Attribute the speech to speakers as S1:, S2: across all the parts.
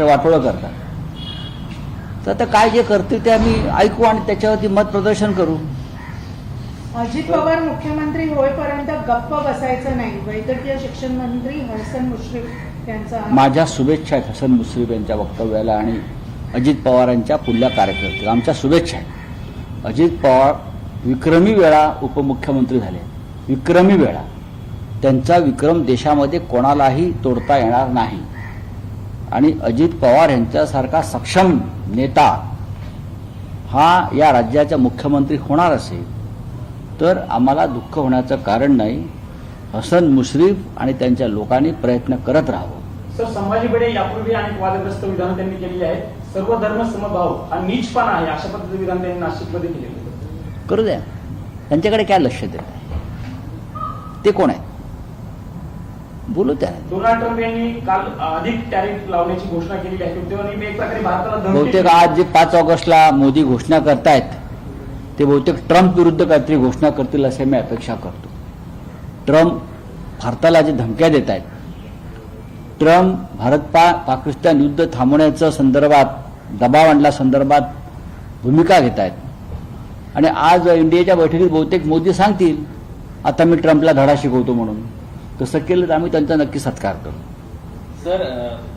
S1: वाटोळं करतात. तर आता काय जे करतील ते आम्ही ऐकू आणि त्याच्यावरती मत प्रदर्शन करू.
S2: अजित पवार मुख्यमंत्री होईपर्यंत गप्प बसायचं नाही, वैद्यकीय शिक्षण मंत्री हसन मुश्रीफ यांचा.
S1: माझ्या शुभेच्छा आहेत हसन मुश्रीफ यांच्या वक्तव्याला आणि अजित पवारांच्या पुढल्या कार्यकर्त्याला आमच्या शुभेच्छा आहेत. अजित पवार विक्रमी वेळा उपमुख्यमंत्री झाले, विक्रमी वेळा. त्यांचा विक्रम देशामध्ये कोणालाही तोडता येणार नाही. आणि अजित पवार यांच्यासारखा सक्षम नेता हा या राज्याचा मुख्यमंत्री होणार असेल तर आम्हाला दुःख होण्याचं कारण नाही. हसन मुश्रीफ आणि त्यांच्या लोकांनी प्रयत्न करत राहावं.
S3: सर, संभाजी भिडे यापूर्वी अनेक वादग्रस्त विधान त्यांनी केली आहेत. सर्व धर्म समभाव हा नीचपणा आहे अशा पद्धतीचे विधान त्यांनी नाशिकमध्ये केले.
S1: करू द्या, त्यांच्याकडे काय लक्ष देत, ते कोण आहेत बोलू त्या.
S3: डोनाल्ड ट्रम्प यांनी काल अधिक टॅरिफ लावण्याची घोषणा केली आहे. तेव्हा एक प्रकारे भारताला धमकी.
S1: बहुतेक आज जे 5 ऑगस्टला मोदी घोषणा करतायत ते बहुतेक ट्रम्प विरुद्ध काहीतरी घोषणा करतील असे मी अपेक्षा करतो. ट्रम्प भारताला जे धमक्या देत आहेत, ट्रम्प भारत पाकिस्तान युद्ध थांबवण्याच्या संदर्भात दबाव आणल्या संदर्भात भूमिका घेत आहेत. आणि आज इंडियाच्या बैठकीत बहुतेक मोदी सांगतील आता मी ट्रम्पला धडा शिकवतो म्हणून. तसं केलं तर आम्ही त्यांचा नक्की सत्कार करू.
S4: सर,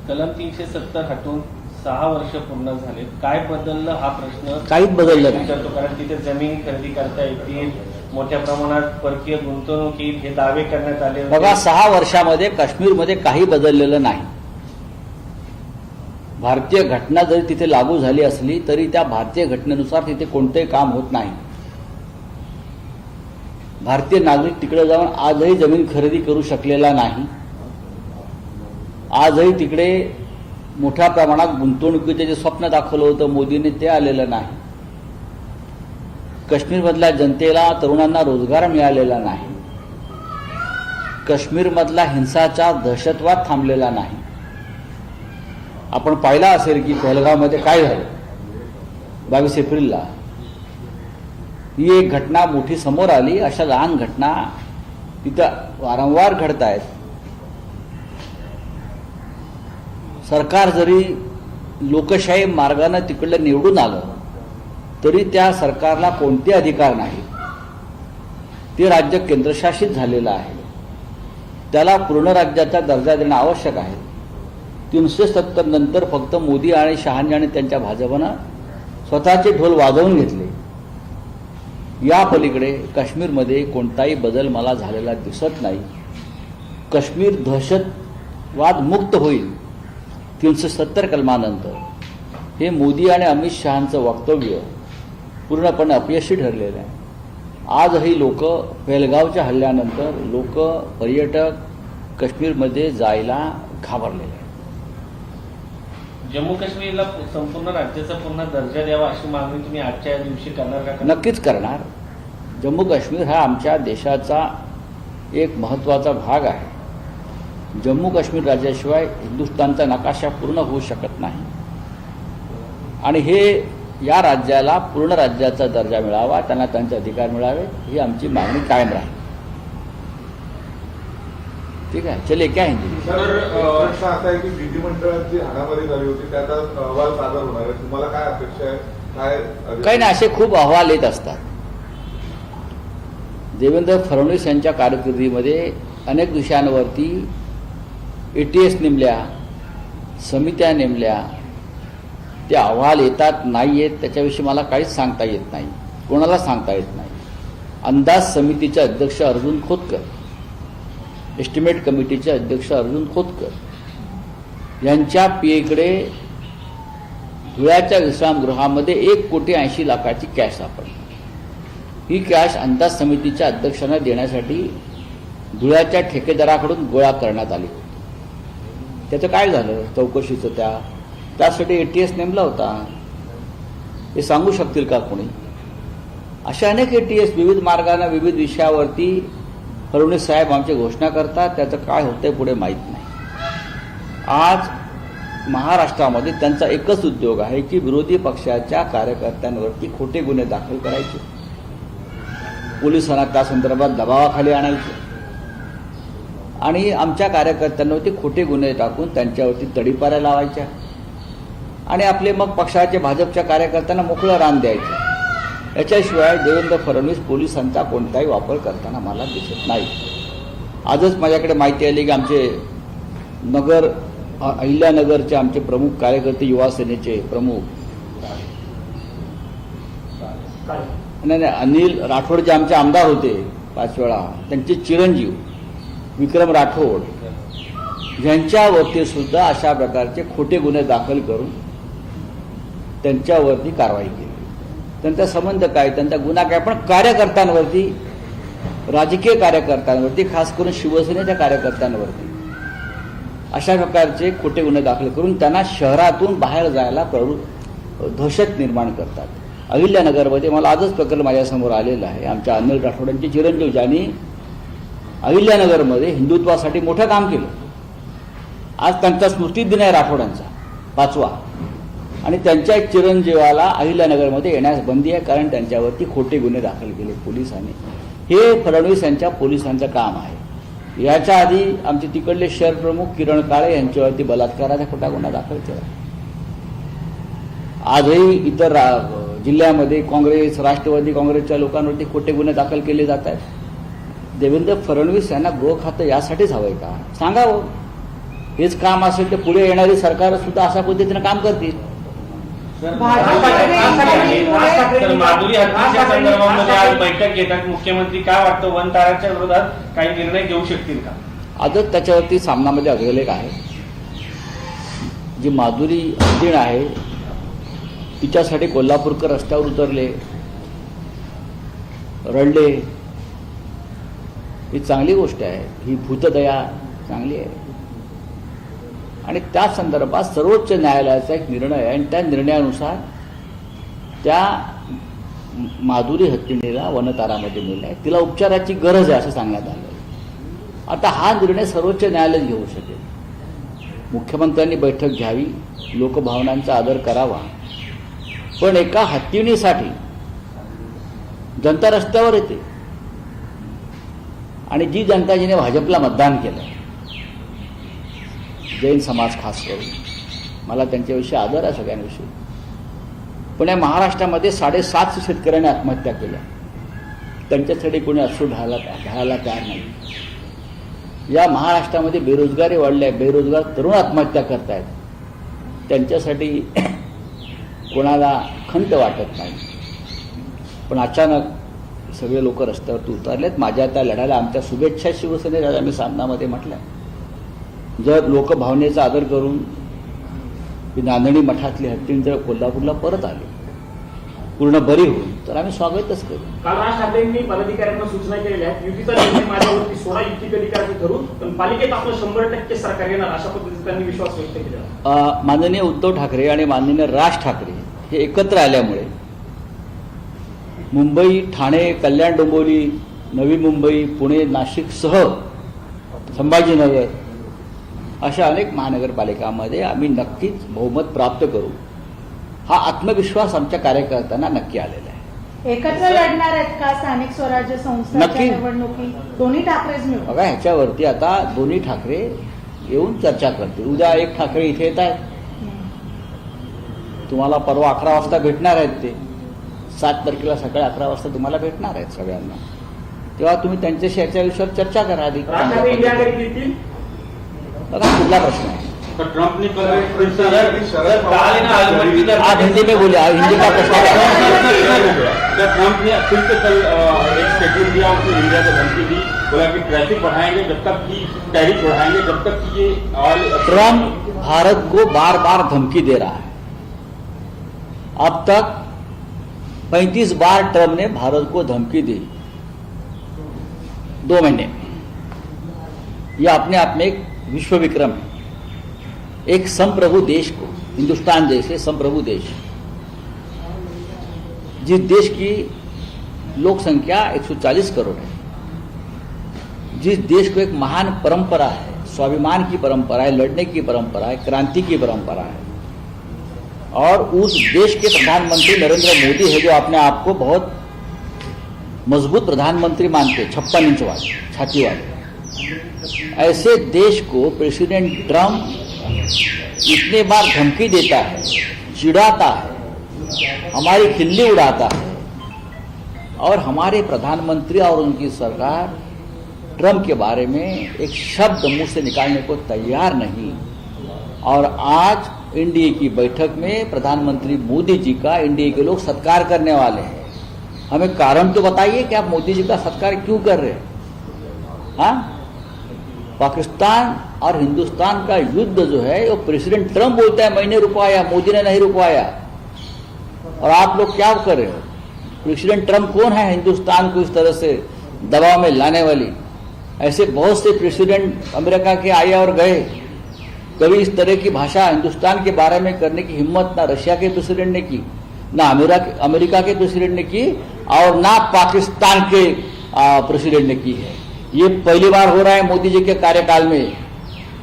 S4: कलम 370 हटून 6 वर्ष पूर्ण झाले, काय बदललं हा प्रश्न?
S1: काहीच बदललं नाही.
S4: कारण तिथे जमीन खरेदी करता येतील, मोठ्या प्रमाणात परकीय गुंतवणुकीत हे दावे करण्यात आले होते.
S1: बघा, 6 वर्षामध्ये काश्मीरमध्ये काही बदललेलं नाही. भारतीय घटना जरी तिथे लागू झाली असली तरी त्या भारतीय घटनेनुसार तिथे कोणतेही काम होत नाही. भारतीय नागरिक तिकडे जाऊन आजही जमीन खरेदी करू शकलेला नाही. आजही तिकडे मोठ्या प्रमाणात गुंतवणुकीचे जे स्वप्न दाखवलं होतं मोदींनी ते आलेलं नाही. काश्मीरमधल्या जनतेला, तरुणांना रोजगार मिळालेला नाही. काश्मीरमधला हिंसाचार, दहशतवाद थांबलेला नाही. आपण पाहिला असेल की पहलगावमध्ये काय झालं 22 एप्रिलला. ही एक घटना मोठी समोर आली. अशा लहान घटना तिथं वारंवार घडत आहेत. सरकार जरी लोकशाही मार्गाने तिकडलं निवडून आलं तरी त्या सरकारला कोणते अधिकार नाही. ते राज्य केंद्रशासित झालेलं आहे. त्याला पूर्ण राज्याचा दर्जा देणं आवश्यक आहे. 370 नंतर फक्त मोदी आणि शहांनी आणि त्यांच्या भाजपनं स्वतःचे ढोल वाजवून घेतले. या पलीकडे काश्मीरमध्ये कोणताही बदल मला झालेला दिसत नाही. काश्मीर दहशतवाद मुक्त होईल 370 कलमानंतर हे मोदी आणि अमित शहांचं वक्तव्य पूर्णपणे अपयशी ठरलेलं आहे. आजही लोक पहलगावच्या हल्ल्यानंतर लोक, पर्यटक काश्मीरमध्ये जायला घाबरलेले आहेत.
S4: जम्मू काश्मीरला संपूर्ण राज्याचा पुन्हा दर्जा द्यावा अशी मागणी तुम्ही आजच्या दिवशी करणार का?
S1: नक्कीच करणार. जम्मू काश्मीर हा आमच्या देशाचा एक महत्त्वाचा भाग आहे. जम्मू काश्मीर राज्याशिवाय हिंदुस्थानचा नकाशा पूर्ण होऊ शकत नाही. आणि हे या राज्याला पूर्ण राज्याचा दर्जा मिळावा, त्यांना त्यांचे अधिकार मिळावे ही आमची मागणी कायम राहील. ठीक आहे, चलिए क्या हिंदी.
S5: प्रश्न असा आहे की विधिमंडळात जी हाणामारी झाली होती त्याचा अहवाल सादर होणार आहे, तुम्हाला काय अपेक्षा आहे?
S1: काही नाही, असे खूप अहवाल येत असतात. देवेंद्र फडणवीस यांच्या कारकिर्दीमध्ये अनेक विषयांवरती ATS नेमल्या, समित्या नेमल्या. ते अहवाल येतात नाही येत त्याच्याविषयी मला काहीच सांगता येत नाही, कोणाला सांगता येत नाही. अंदाज समितीचे अध्यक्ष अर्जुन खोतकर, एस्टिमेट कमिटीचे अध्यक्ष अर्जुन खोतकर यांच्या PA कडे धुळ्याच्या विश्रामगृहामध्ये 1,80,00,000ची कॅश सापडली. ही कॅश अंदाज समितीच्या अध्यक्षांना देण्यासाठी धुळ्याच्या ठेकेदाराकडून गोळा करण्यात आली होती. त्याचं काय झालं चौकशीचं? त्यासाठी ATS नेमला होता. हे सांगू शकतील का कोणी? अशा अनेक ATS विविध मार्गाने विविध विषयावरती फडणवीस साहेब आमची घोषणा करतात. त्याचं काय होतंय पुढे माहीत नाही. आज महाराष्ट्रामध्ये त्यांचा एकच उद्योग आहे की विरोधी पक्षाच्या कार्यकर्त्यांवरती खोटे गुन्हे दाखल करायचे, पोलिसांना त्या संदर्भात दबावाखाली आणायचे आणि आमच्या कार्यकर्त्यांवरती खोटे गुन्हे टाकून त्यांच्यावरती तडीपाऱ्या लावायच्या. आणि आपले मग पक्षाचे भाजपच्या कार्यकर्त्यांना मोकळं रान द्यायचं. याच्याशिवाय देवेंद्र फडणवीस पोलिसांचा कोणताही वापर करताना मला दिसत नाही. आजच माझ्याकडे माहिती आली की आमचे अहिल्यानगरचे आमचे प्रमुख कार्यकर्ते, युवा सेनेचे प्रमुख नाही अनिल राठोड जे आमचे आमदार होते 5 वेळा, त्यांचे चिरंजीव विक्रम राठोड यांच्यावरती सुद्धा अशा प्रकारचे खोटे गुन्हे दाखल करून त्यांच्यावरती कारवाई केली. त्यांचा संबंध काय, त्यांचा गुन्हा काय, पण कार्यकर्त्यांवरती, राजकीय कार्यकर्त्यांवरती, खास करून शिवसेनेच्या कार्यकर्त्यांवरती अशा प्रकारचे खोटे गुन्हे दाखल करून त्यांना शहरातून बाहेर जायला दहशत निर्माण करतात. अहिल्यानगरमध्ये मला आजच प्रकरण माझ्यासमोर आलेलं आहे. आमच्या अनिल राठोडांचे चिरंजीव ज्यांनी अहिल्यानगरमध्ये हिंदुत्वासाठी मोठं काम केलं. आज त्यांचा स्मृतिदिन आहे राठोडांचा 5वा, आणि त्यांच्या एक चिरंजीवाला अहिल्यानगरमध्ये येण्यास बंदी आहे कारण त्यांच्यावरती खोटे गुन्हे दाखल केले पोलिसांनी. हे फडणवीस यांच्या पोलिसांचं काम आहे. याच्या आधी आमचे तिकडले शहर प्रमुख किरण काळे यांच्यावरती बलात्काराचा खोटा गुन्हा दाखल केला. आजही इतर जिल्ह्यामध्ये काँग्रेस, राष्ट्रवादी काँग्रेसच्या लोकांवरती खोटे गुन्हे दाखल केले जात आहेत. देवेंद्र फडणवीस यांना गृह खातं यासाठीच हवंय का? सांगावं. हेच काम असेल तर पुढे येणारी सरकार सुद्धा अशा पद्धतीनं काम करतील.
S4: तर माधुरी हत्येच्या संदर्भामध्ये आज बैठक घेतात मुख्यमंत्री. काय वाटतं, वनताराच्या विरोधात काही निर्णय घेऊ शकतील का?
S1: आजच त्याच्यावरती सामनामध्ये अग्रलेख आहे. जी माधुरी हत्तीण आहे तिच्यासाठी कोल्हापूरकर रस्त्यावर उतरले, रडले. ही चांगली गोष्ट आहे. ही भूतदया चांगली आहे. आणि त्या संदर्भात सर्वोच्च न्यायालयाचा एक निर्णय आहे आणि त्या निर्णयानुसार त्या माधुरी हत्तीणीला वनतारामध्ये नेलं आहे. तिला उपचाराची गरज आहे असं सांगण्यात आलं. आता हा निर्णय सर्वोच्च न्यायालय घेऊ शकेल. मुख्यमंत्र्यांनी बैठक घ्यावी, लोकभावनांचा आदर करावा, पण एका हत्तीणीसाठी जनता रस्त्यावर येते. आणि जी जनता जिने भाजपला मतदान केलं, जैन समाज खास करून, मला त्यांच्याविषयी आदर आहे सगळ्यांविषयी, पण या महाराष्ट्रामध्ये 750 शेतकऱ्यांनी आत्महत्या केल्या. त्यांच्यासाठी कोणी अश्रू घालायला तयार नाही. या महाराष्ट्रामध्ये बेरोजगारी वाढली आहे. बेरोजगार तरुण आत्महत्या करतायत. त्यांच्यासाठी कोणाला खंत वाटत नाही. पण अचानक सगळे लोक रस्त्यावरती उतरलेत. माझ्या त्या लढ्याला आमच्या शुभेच्छा शिवसेनेला आम्ही सामनामध्ये म्हटलं. जर लोकभावनेचा आदर करून नांदणी मठातली हत्तीण जर कोल्हापूरला परत आली, पूर्ण बरी होईल, तर आम्ही स्वागतच करू.
S3: काल राज ठाकरेंनी पदाधिकाऱ्यांना सूचना केलेल्या आहेत. युतीचा निर्णय माझ्यावरती 16 युती कधी करायची ठरवून, पण पालिकेत आपलं 100% सरकार येणार अशा पद्धतीने त्यांनी विश्वास व्यक्त केला.
S1: माननीय उद्धव ठाकरे आणि माननीय राज ठाकरे हे एकत्र आल्यामुळे मुंबई, ठाणे, कल्याण, डोंबिवली, नवी मुंबई, पुणे, नाशिकसह संभाजीनगर अशा अनेक महानगरपालिकांमध्ये आम्ही नक्कीच बहुमत प्राप्त करू. हा आत्मविश्वास आमच्या कार्यकर्त्यांना नक्की आलेला आहे.
S2: एकत्र लढणार आहेत का स्थानिक स्वराज्य संस्थांच्या
S1: नक्की.
S2: निवडणुकीत? दोन्ही ठाकरेच मिळून?
S1: बघा, ह्याच्यावरती आता दोन्ही ठाकरे येऊन चर्चा करतील. उद्या एक ठाकरे इथे येत आहेत. तुम्हाला परवा 11 वाजता भेटणार आहेत. ते 7 तारखेला सकाळी 11 वाजता तुम्हाला भेटणार आहेत सगळ्यांना. तेव्हा तुम्ही त्यांच्याशी याच्या विषयावर चर्चा करा. आधी
S3: राज ठाकरे इंडिया आघाडीत येतील.
S1: बघा, कुठला प्रश्न आहे.
S4: ट्रम्प ने
S1: आप हिंदी में बोले. हिंदी का प्रश्न
S6: ट्रम्प ने फिर से कल एक स्टेटमेंट दिया, उसने इंडिया को धमकी दी, बोला कि ट्रैफिक बढ़ाएंगे जब तक कि टैरिफ बढ़ाएंगे जब तक कि ये
S1: ट्रम्प भारत को बार बार धमकी दे रहा है. अब तक 35 बार ट्रम्प ने भारत को धमकी दी 2 महीने. यह अपने आप में एक विश्व विक्रम है. एक संप्रभु देश को, हिंदुस्तान जैसे संप्रभु देश, जिस देश की लोक संख्या 140 करोड़ है, जिस देश को एक महान परंपरा है, स्वाभिमान की परंपरा है, लड़ने की परंपरा है, क्रांति की परंपरा है, और उस देश के प्रधानमंत्री नरेंद्र मोदी है जो अपने आप को बहुत मजबूत प्रधानमंत्री मानते, 56 इंच वाले, छाती वाले. ऐसे देश को प्रेसिडेंट ट्रम्प इतने बार धमकी देता है चिढ़ाता है, हमारी खिल्ली उड़ाता है, और हमारे प्रधानमंत्री और उनकी सरकार ट्रंप के बारे में एक शब्द मुंह से निकालने को तैयार नहीं। और आज एनडीए की बैठक में प्रधानमंत्री मोदी जी का एनडीए के लोग सत्कार करने वाले हैं। हमें कारण तो बताइए कि आप मोदी जी का सत्कार क्यों कर रहे हैं? हाँ, पाकिस्तान और हिंदुस्तान का युद्ध जो है वो प्रेसिडेंट ट्रंप बोलता है मैंने रुकवाया, मोदी ने नहीं रुकवाया। और आप लोग क्या कर रहे हो? प्रेसिडेंट ट्रंप कौन है हिंदुस्तान को इस तरह से दबाव में लाने वाली? ऐसे बहुत से प्रेसिडेंट अमेरिका के आए और गए, कभी इस तरह की भाषा हिंदुस्तान के बारे में करने की हिम्मत ना रशिया के प्रेसिडेंट ने की, ना अमेरिका के प्रेसिडेंट ने की, और ना पाकिस्तान के प्रेसिडेंट ने की है। ये पहली बार हो रहा है मोदी जी के कार्यकाल में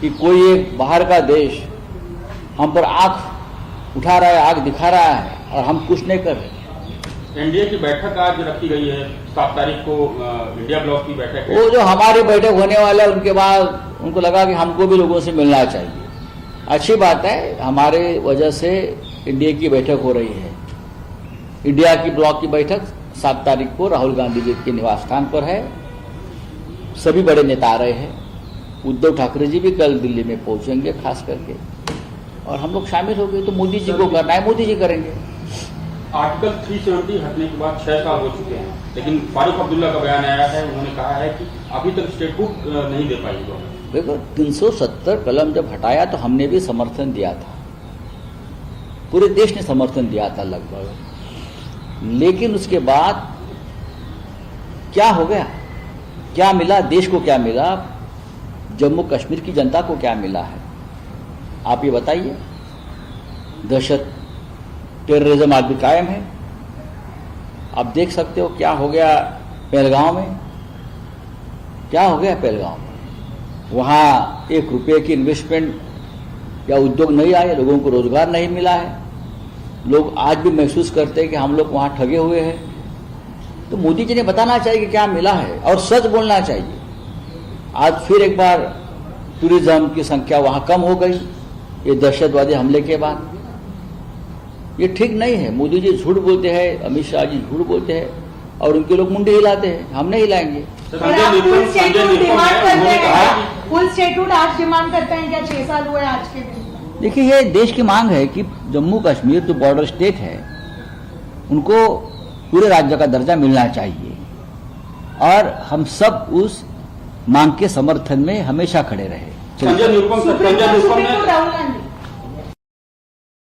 S1: कि कोई एक बाहर का देश हम पर आंख उठा रहा है, आंख दिखा रहा है, और हम कुछ नहीं कर रहे।
S6: एनडीए की बैठक आज रखी गई है 7 तारीख को, इंडिया ब्लॉक की बैठक है।
S1: वो जो हमारी बैठक होने वाला है उनके बाद उनको लगा कि हमको भी लोगों से मिलना चाहिए। अच्छी बात है, हमारे वजह से इंडिया की बैठक हो रही है। इंडिया की ब्लॉक की बैठक 7 तारीख को राहुल गांधी जी के निवास स्थान पर है। सभी बड़े नेता आ रहे हैं। उद्धव ठाकरे जी भी कल दिल्ली में पहुंचेंगे खास करके, और हम लोग शामिल हो गए। तो मोदी जी को करना है, मोदी जी करेंगे।
S6: आर्टिकल 370 हटने के बाद 6 साल हो चुके हैं, लेकिन फारूक अब्दुल्ला का बयान आया है, उन्होंने कहा है कि अभी तक स्टेटहुड नहीं दे पाई गवर्नमेंट।
S1: देखो, 370 कलम जब हटाया तो हमने भी समर्थन दिया था, पूरे देश ने समर्थन दिया था लगभग। लेकिन उसके बाद क्या हो गया? क्या मिला देश को? क्या मिला जम्मू कश्मीर की जनता को? क्या मिला है आप ये बताइए? दहशत, टेररिज्म आज भी कायम है। आप देख सकते हो क्या हो गया पहलगांव में। क्या हो गया पहलगांव में? वहाँ 1 रुपये की इन्वेस्टमेंट या उद्योग नहीं आए, लोगों को रोजगार नहीं मिला है। लोग आज भी महसूस करते हैं कि हम लोग वहाँ ठगे हुए हैं। तो मोदी जी ने बताना चाहिए कि क्या मिला है, और सच बोलना चाहिए। आज फिर एक बार टूरिज्म की संख्या वहाँ कम हो गई ये दहशतवादी हमले के बाद। ये ठीक नहीं है। मोदी जी झूठ बोलते हैं, अमित शाह जी झूठ बोलते हैं, और उनके लोग मुंडे हिलाते हैं। हम नहीं हिलाएंगे।
S2: फुल स्टेटहुड डिमांड करते
S6: उन्होंने कहा
S2: हैं,
S6: कि
S2: फुल स्टेटहुड आज डिमांड करते हैं क्या? 6 साल हुए आज के दिन।
S1: देखिए, ये देश की मांग है कि जम्मू कश्मीर जो बॉर्डर स्टेट है उनको पूरे राज्य का दर्जा मिलना चाहिए, और हम सब उस मांग के समर्थन में हमें हमेशा खड़े रहे।
S6: संजय निरुपम
S2: सुप्रीम कोर्ट
S6: ने
S2: राहुल गांधी